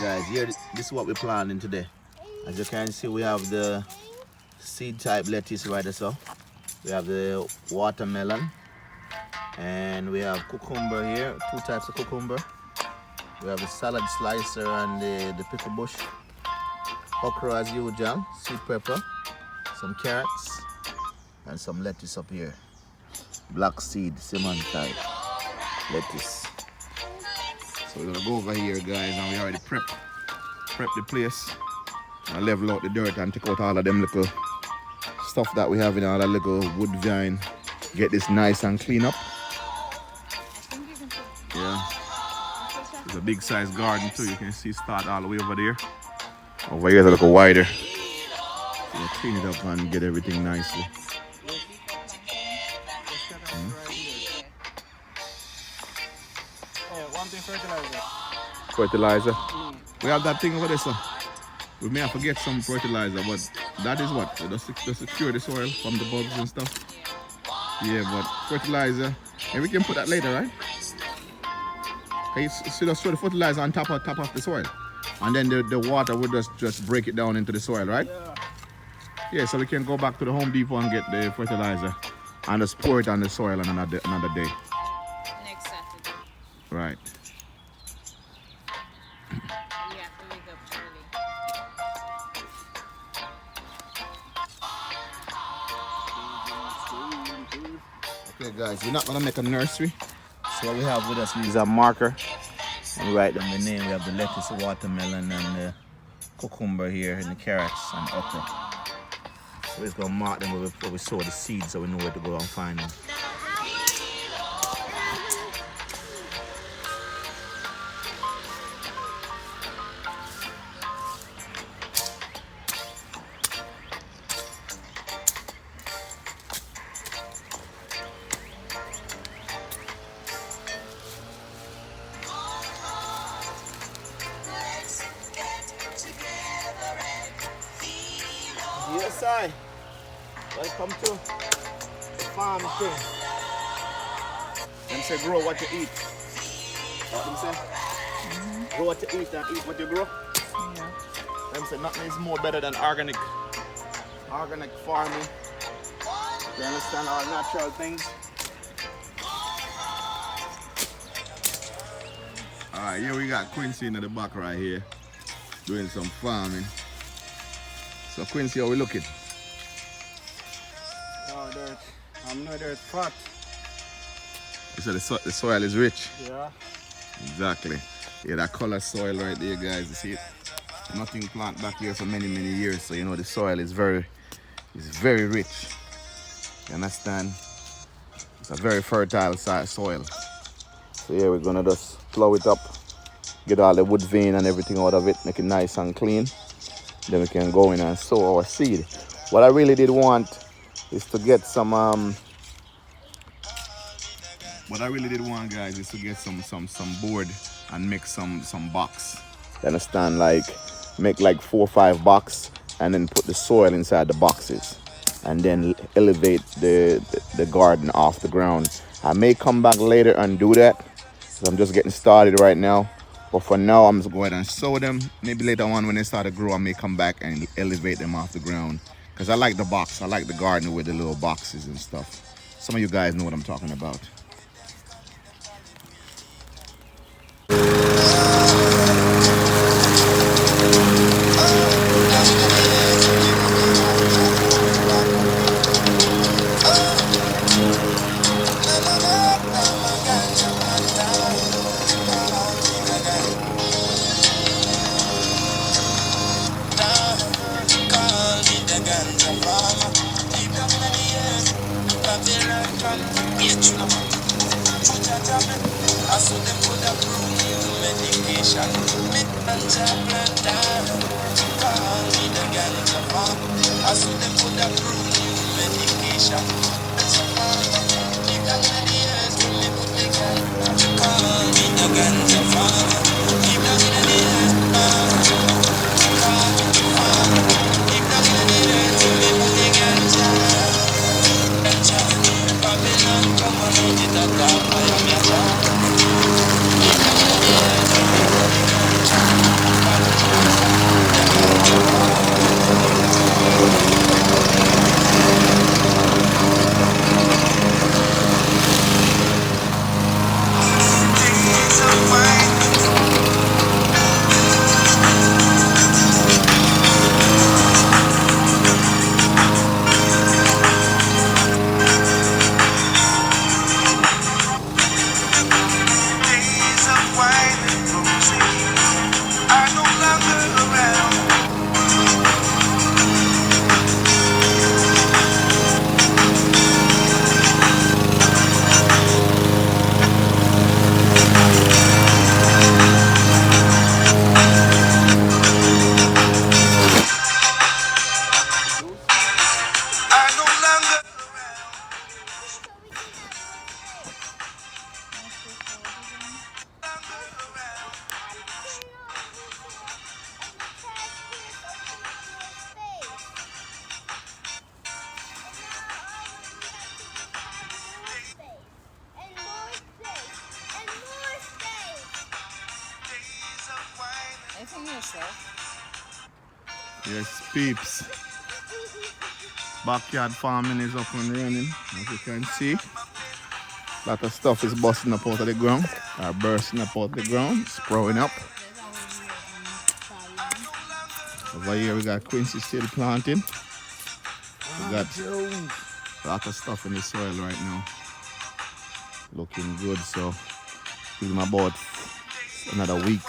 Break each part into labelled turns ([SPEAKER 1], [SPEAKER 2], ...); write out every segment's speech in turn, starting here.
[SPEAKER 1] guys, here this is what we're planting today. As you can see, we have the seed type lettuce right so. We have the watermelon, and we have cucumber here, two types of cucumber. We have the salad slicer and the pickle bush. Okra as usual, sweet pepper, some carrots, and some lettuce up here. Black seed, Simon type lettuce. So we're gonna go over here, guys, and we already prep the place. I level out the dirt and take out all of them little stuff that we have in all that little wood vine. Get this nice and clean up. Yeah. It's a big size garden too. You can see start all the way over there. Over here is a little wider. So we'll clean it up and get everything nicely. Fertilizer. We have that thing over there, sir. We may have to get some fertilizer, but that is what? To secure the soil from the bugs and stuff. Yeah, but fertilizer, and we can put that later, right? Okay, you see, just throw the fertilizer on top of the soil, and then the water would just break it down into the soil, right? Yeah, so we can go back to the Home Depot and get the fertilizer and just pour it on the soil on another day.
[SPEAKER 2] Next Saturday.
[SPEAKER 1] Right. Okay guys, we're not gonna make a nursery. So what we have with us is a marker. And we write down the name. We have the lettuce, the watermelon, and the cucumber here, and the carrots and okra. So we're just gonna mark them before we sow the seeds so we know where to go and find them. Yes, I. Welcome to the farm thing. Them say grow what you eat. What them say? Grow what you eat and eat what you grow.
[SPEAKER 2] Yeah.
[SPEAKER 1] Them say nothing is more better than organic farming. You understand, all natural things. Alright, here we got Quincy in the back right here doing some farming. So Quincy, how we looking?
[SPEAKER 3] Oh, dirt. I'm not dirt fat.
[SPEAKER 1] You said the soil is rich.
[SPEAKER 3] Yeah.
[SPEAKER 1] Exactly. Yeah, that color soil right there, guys. You see it? Nothing planted back here for many years, so you know the soil is very rich. You understand? It's a very fertile soil. So yeah, we're gonna just plow it up, get all the wood vein and everything out of it, make it nice and clean. Then we can go in and sow our seed. What I really did want is to get some what I really did want, guys, is to get some board and make some box. You understand? Like make like 4 or 5 boxes and then put the soil inside the boxes and then elevate the garden off the ground. I may come back later and do that because I'm just getting started right now. But for now, I'm just going to go ahead and sow them. Maybe later on when they start to grow, I may come back and elevate them off the ground. Because I like the box. I like the garden with the little boxes and stuff. Some of you guys know what I'm talking about.
[SPEAKER 4] I saw them put a broom medication. Me and chocolate down. Call me the ganja farm. I saw them put a broom medication. Keep that in the ears when me put the ganja. Call me the ganja farm. Keep that in the ears. Call me the farm. Keep that in the ears when me put the ganja. Babylon, come on, get a dog. I am your dog.
[SPEAKER 2] yourself.
[SPEAKER 1] Yes, peeps. Backyard farming is up and running, as you can see. A lot of stuff is busting up out of the ground, or bursting up out of the ground, sprouting up. Over here we got Quincy still planting. We got a lot of stuff in the soil right now. Looking good, so give them about another week.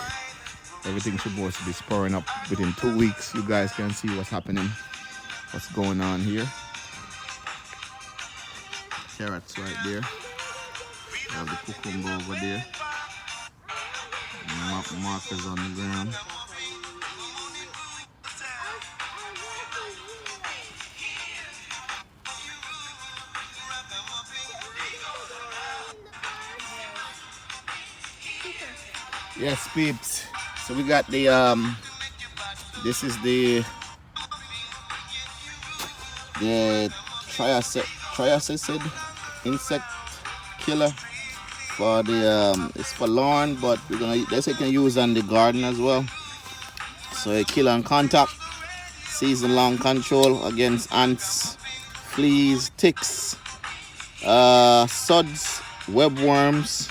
[SPEAKER 1] Everything should supposed to be sprouting up within 2 weeks. You guys can see what's happening, what's going on here. Carrots right there. We have the cucumber over there. Markers on the ground. Yes, peeps. So we got the this is the triacid insect killer for the it's for lawn, but we're gonna they say can use on the garden as well. So a kill on contact, season long control against ants, fleas, ticks, suds, webworms,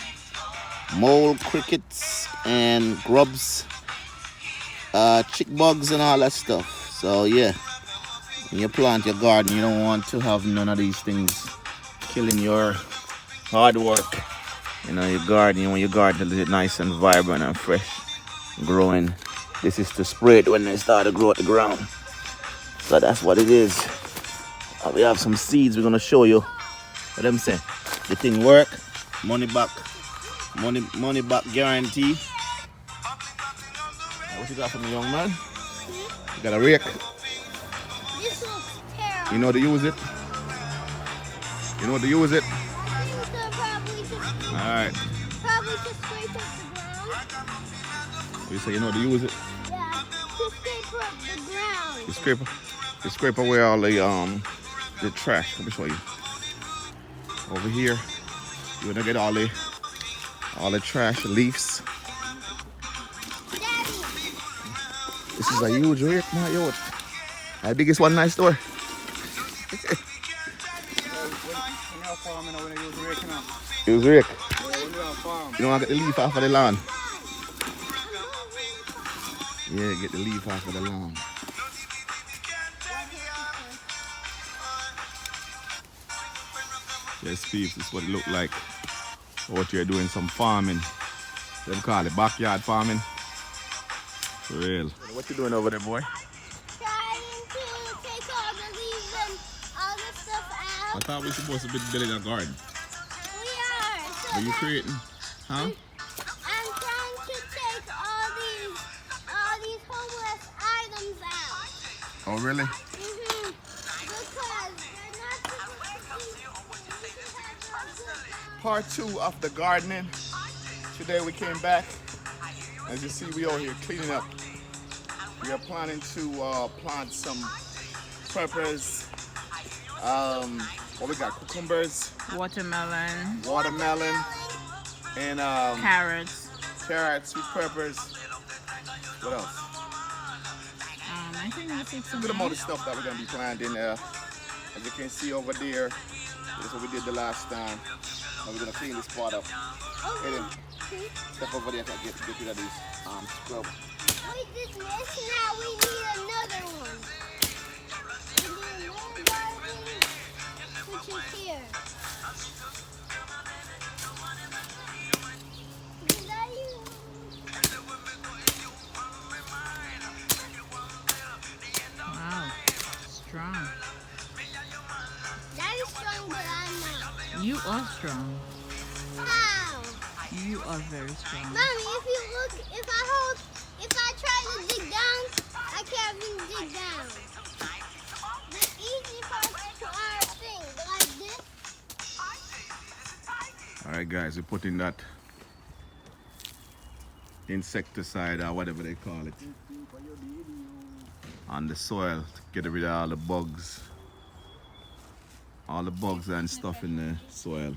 [SPEAKER 1] mole, crickets, and grubs, chick bugs, and all that stuff. So yeah, when you plant your garden, you don't want to have none of these things killing your hard work. You know, your garden, you want your garden to look nice and vibrant and fresh, growing. This is to spray it when they start to grow at the ground. So that's what it is. We have some seeds we're gonna show you. What them say? The thing work, money back guarantee. What you got for me, young man? You got a rake?
[SPEAKER 5] This looks terrible.
[SPEAKER 1] You know how to use it? You know how to use it?
[SPEAKER 5] I think so,
[SPEAKER 1] Alright.
[SPEAKER 5] probably just scrape up the ground.
[SPEAKER 1] You say you know how to use it?
[SPEAKER 5] Yeah, to scrape up the ground.
[SPEAKER 1] You scrape away all the trash. Let me show you. Over here, you're gonna get all the trash leaves.
[SPEAKER 5] Daddy,
[SPEAKER 1] This is a huge rake, man. Yo, the biggest one in the store.
[SPEAKER 3] When you're farming, when you use raking up.
[SPEAKER 1] Use rake.
[SPEAKER 3] When you're farm.
[SPEAKER 1] You don't want to get the leaf off of the lawn. Yeah, get the leaf off of the lawn. Yes, peeps, this is what it look like. What you're doing, some farming. They call it backyard farming. For real. What you doing over there, boy?
[SPEAKER 5] trying to take all the leaves and all the stuff
[SPEAKER 1] I
[SPEAKER 5] out.
[SPEAKER 1] thought we were supposed to be building a garden.
[SPEAKER 5] We are. So
[SPEAKER 1] Are you
[SPEAKER 5] that
[SPEAKER 1] creating? Huh?
[SPEAKER 5] I'm trying to take all these homeless items out.
[SPEAKER 1] Oh, really?
[SPEAKER 5] Because they're not supposed to be.
[SPEAKER 1] Part 2 of the gardening. Today we came back. As you see, we out here cleaning up. We are planning to plant some peppers. What we got? Cucumbers,
[SPEAKER 2] Watermelon,
[SPEAKER 1] watermelon, and
[SPEAKER 2] carrots.
[SPEAKER 1] carrots, sweet peppers. What else?
[SPEAKER 2] I think that's it.
[SPEAKER 1] A good amount of stuff that we're gonna be planting. As you can see over there, this is what we did the last time. Now we're gonna clean this part up. Hey, then, step over there to get rid of these scrub.
[SPEAKER 5] We did this, now we need another one. We need another garden, which is here. Did I use-
[SPEAKER 2] Wow, strong.
[SPEAKER 5] Daddy's strong, but I'm not.
[SPEAKER 2] You are strong.
[SPEAKER 5] How?
[SPEAKER 2] You are very strong.
[SPEAKER 5] Mommy, if I try to dig down, I can't even dig down. The easy parts are things like this.
[SPEAKER 1] Alright guys, we're putting that insecticide or whatever they call it on the soil to get rid of all the bugs. All the bugs and stuff in the soil.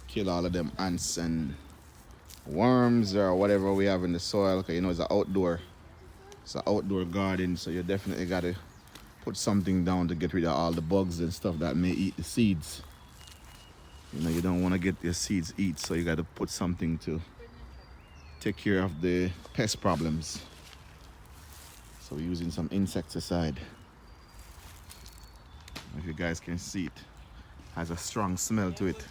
[SPEAKER 1] Kill all of them ants and worms or whatever we have in the soil, because you know it's an outdoor It's an outdoor garden, so you definitely gotta put something down to get rid of all the bugs and stuff that may eat the seeds. You know, you don't want to get your seeds eat, so you gotta put something to take care of the pest problems. So we're using some insecticide. If you guys can see, it has a strong smell to it.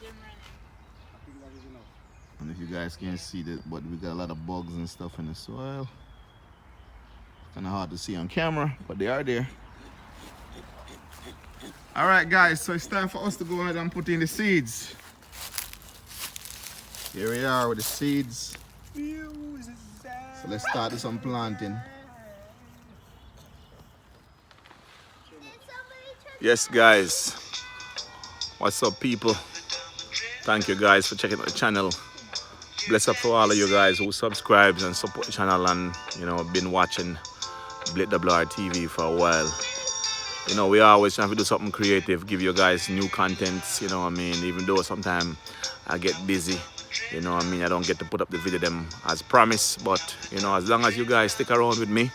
[SPEAKER 1] And if you guys can see that, but we got a lot of bugs and stuff in the soil. Kind of hard to see on camera, but they are there. All right, guys, so it's time for us to go ahead and put in the seeds. Here we are with the seeds. So let's start with some planting. Yes, guys. What's up, people? Thank you guys for checking out the channel. Bless up for all of you guys who subscribes and support the channel and, you know, been watching BlakeWR TV for a while. You know, we always trying to do something creative, give you guys new contents, you know what I mean? Even though sometimes I get busy, you know what I mean? I don't get to put up the video them as promised, but, you know, as long as you guys stick around with me,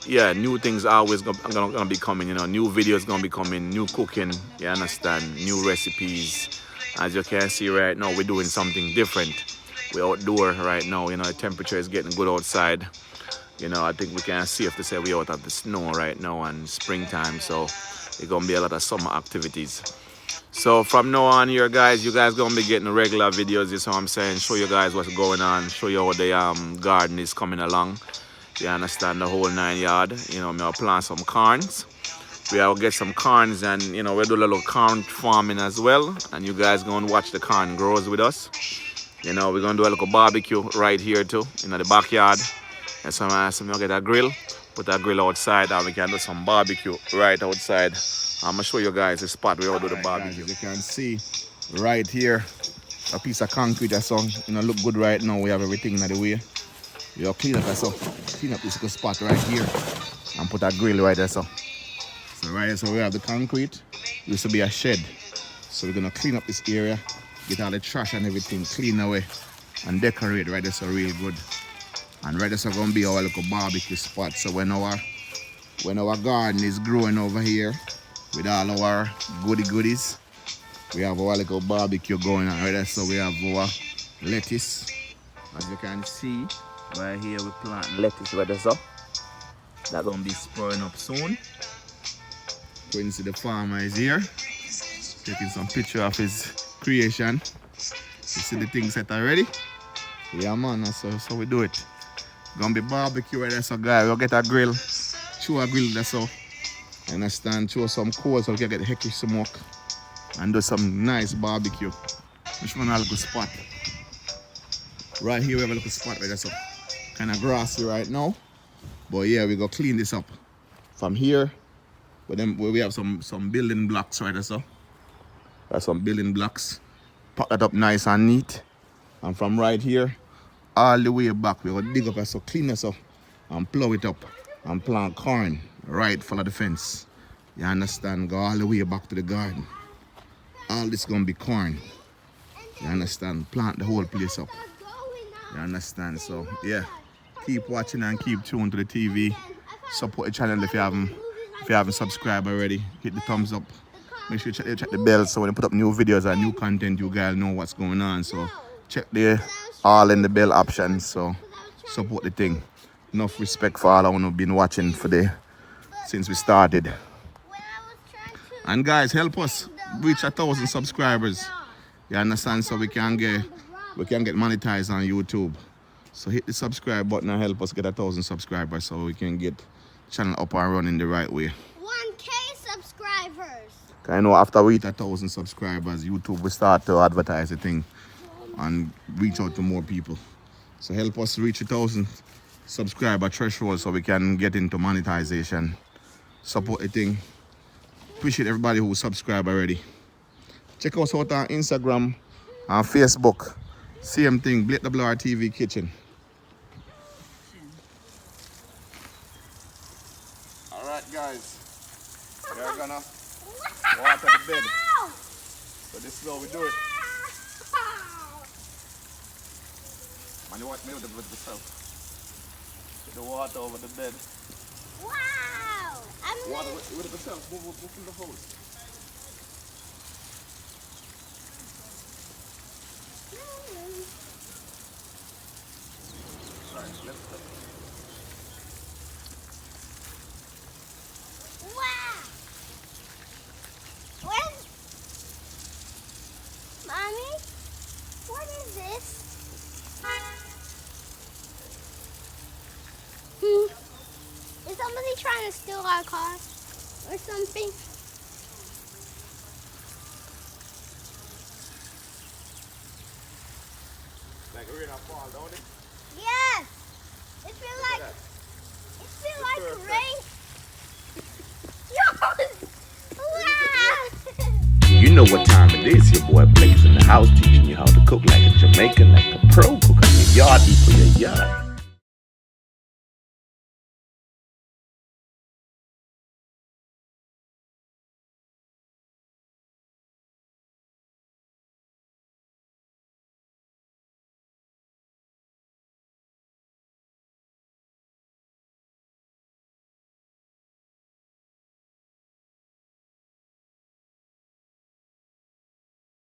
[SPEAKER 1] yeah, new things are always gonna be coming, you know, new videos gonna be coming, new cooking, you understand, new recipes. As you can see right now, we're doing something different. We're outdoor right now, you know, the temperature is getting good outside. You know, I think we can safe to say we're out of the snow right now and springtime, so it's gonna be a lot of summer activities. So from now on here, guys, you guys gonna be getting regular videos, you know what I'm saying, show you guys what's going on, show you how the garden is coming along. You understand, the whole 9 yard. You know, I'll plant some corns. We'll get some corns and, you know, we'll do a little corn farming as well. And you guys gonna watch the corn grows with us. You know, we're gonna do a little barbecue right here too, in the backyard. And so we'll get a grill, put a grill outside, and we can do some barbecue right outside. I'm gonna show you guys the spot where we'll do the barbecue. Guys, you can see right here, a piece of concrete or something. You know, look good right now. We have everything in the way. We'll clean up so clean up this good spot right here and put a grill right there. So right here, so we have the concrete. Used to be a shed. So we're gonna clean up this area, get all the trash and everything clean away and decorate right there so real good. And right there so gonna be our little barbecue spot. So when our garden is growing over here with all our goodies, we have our little barbecue going on right there. So we have our lettuce, as you can see. Right here we plant lettuce right there, so that's gonna be sprouting up soon. Quincy the farmer is here, taking some picture of his creation. You see the thing set already? Yeah man, so we do it. Gonna be barbecue right there, so guys, we'll get a grill, chew a grill there, so understand, chew some coals so we can get the hecky smoke and do some nice barbecue. Which one a little spot? Right here we have a little spot right there, so kind of grassy right now, but yeah, we go clean this up from here. But then we have some building blocks right there, so that's some building blocks. Pack that up nice and neat, and from right here all the way back we go dig up so clean this up and plow it up and plant corn right full of the fence. You understand? Go all the way back to the garden. All this gonna be corn. You understand? Plant the whole place up. You understand? So yeah, keep watching and keep tuned to the TV. Support the channel if you haven't subscribed already. Hit the thumbs up. Make sure you check the bell so when you put up new videos and new content, you guys know what's going on. So check the all in the bell options. So support the thing. Enough respect for all who've been watching since we started. And guys, help us reach 1,000 subscribers. You understand? So we can get monetized on YouTube. So hit the subscribe button and help us get 1,000 subscribers so we can get the channel up and running the right way.
[SPEAKER 5] 1K subscribers.
[SPEAKER 1] I know after we hit 1,000 subscribers, YouTube will start to advertise the thing and reach out to more people. So help us reach 1,000 subscriber threshold so we can get into monetization. Support the thing. Appreciate everybody who subscribed already. Check us out on Instagram and Facebook. Same thing, BlakeWR TV Kitchen. Alright guys, we're gonna water the bed. So this is how we do it. Man, you want me to do it yourself. The water over the bed.
[SPEAKER 5] Wow! I'm
[SPEAKER 1] Water
[SPEAKER 5] like,
[SPEAKER 1] with the self. Move from the hose. Right, let's go.
[SPEAKER 5] wow! Where's Mommy? What is this? Is somebody trying to steal our car or something?
[SPEAKER 1] Like a rain or fall, don't it?
[SPEAKER 5] Yes. It feels
[SPEAKER 1] Look
[SPEAKER 5] like
[SPEAKER 1] at
[SPEAKER 5] it feels
[SPEAKER 1] It's
[SPEAKER 5] like
[SPEAKER 1] perfect.
[SPEAKER 5] rain. Wow.
[SPEAKER 6] You know what time it is, your boy Blaze in the house teaching you how to cook like a Jamaican, like a pro cook. I mean, yard eat for your yard.